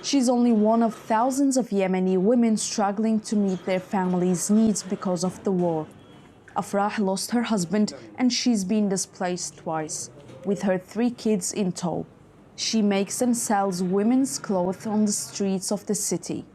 She's only one of thousands of Yemeni women struggling to meet their families' needs because of the war. Afrah lost her husband and she's been displaced twice, with her 3 kids in tow. She makes and sells women's clothes on the streets of the city.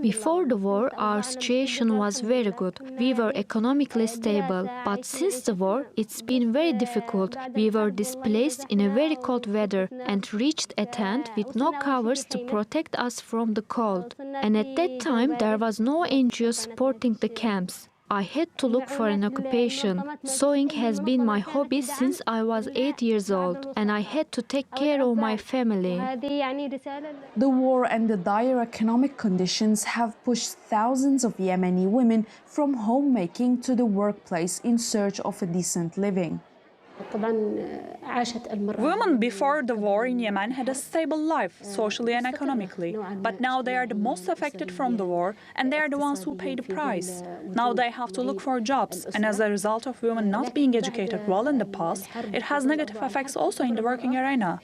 Before the war, our situation was very good. We were economically stable. But since the war, it's been very difficult. We were displaced in a very cold weather and reached a tent with no covers to protect us from the cold. And at that time, there was no NGO supporting the camps. I had to look for an occupation. Sewing has been my hobby since I was 8 years old, and I had to take care of my family. The war and the dire economic conditions have pushed thousands of Yemeni women from homemaking to the workplace in search of a decent living. Women before the war in Yemen had a stable life, socially and economically. But now they are the most affected from the war, and they are the ones who pay the price. Now they have to look for jobs, and as a result of women not being educated well in the past, it has negative effects also in the working arena.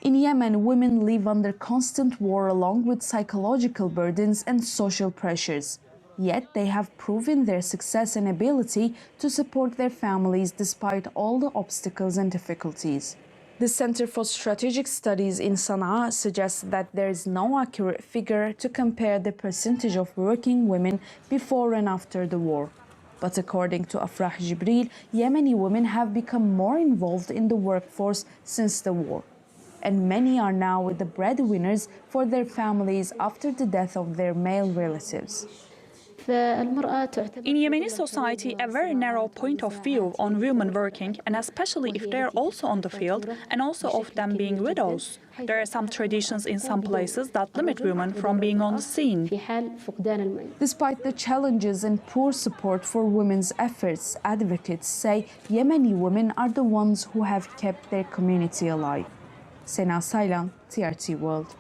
In Yemen, women live under constant war along with psychological burdens and social pressures. Yet they have proven their success and ability to support their families despite all the obstacles and difficulties. The Center for Strategic Studies in Sana'a suggests that there is no accurate figure to compare the percentage of working women before and after the war. But according to Afrah Jibril, Yemeni women have become more involved in the workforce since the war. And many are now the breadwinners for their families after the death of their male relatives. In Yemeni society, a very narrow point of view on women working, and especially if they're also on the field, and also of them being widows. There are some traditions in some places that limit women from being on the scene. Despite the challenges and poor support for women's efforts, advocates say Yemeni women are the ones who have kept their community alive. Sena Saylan, TRT World.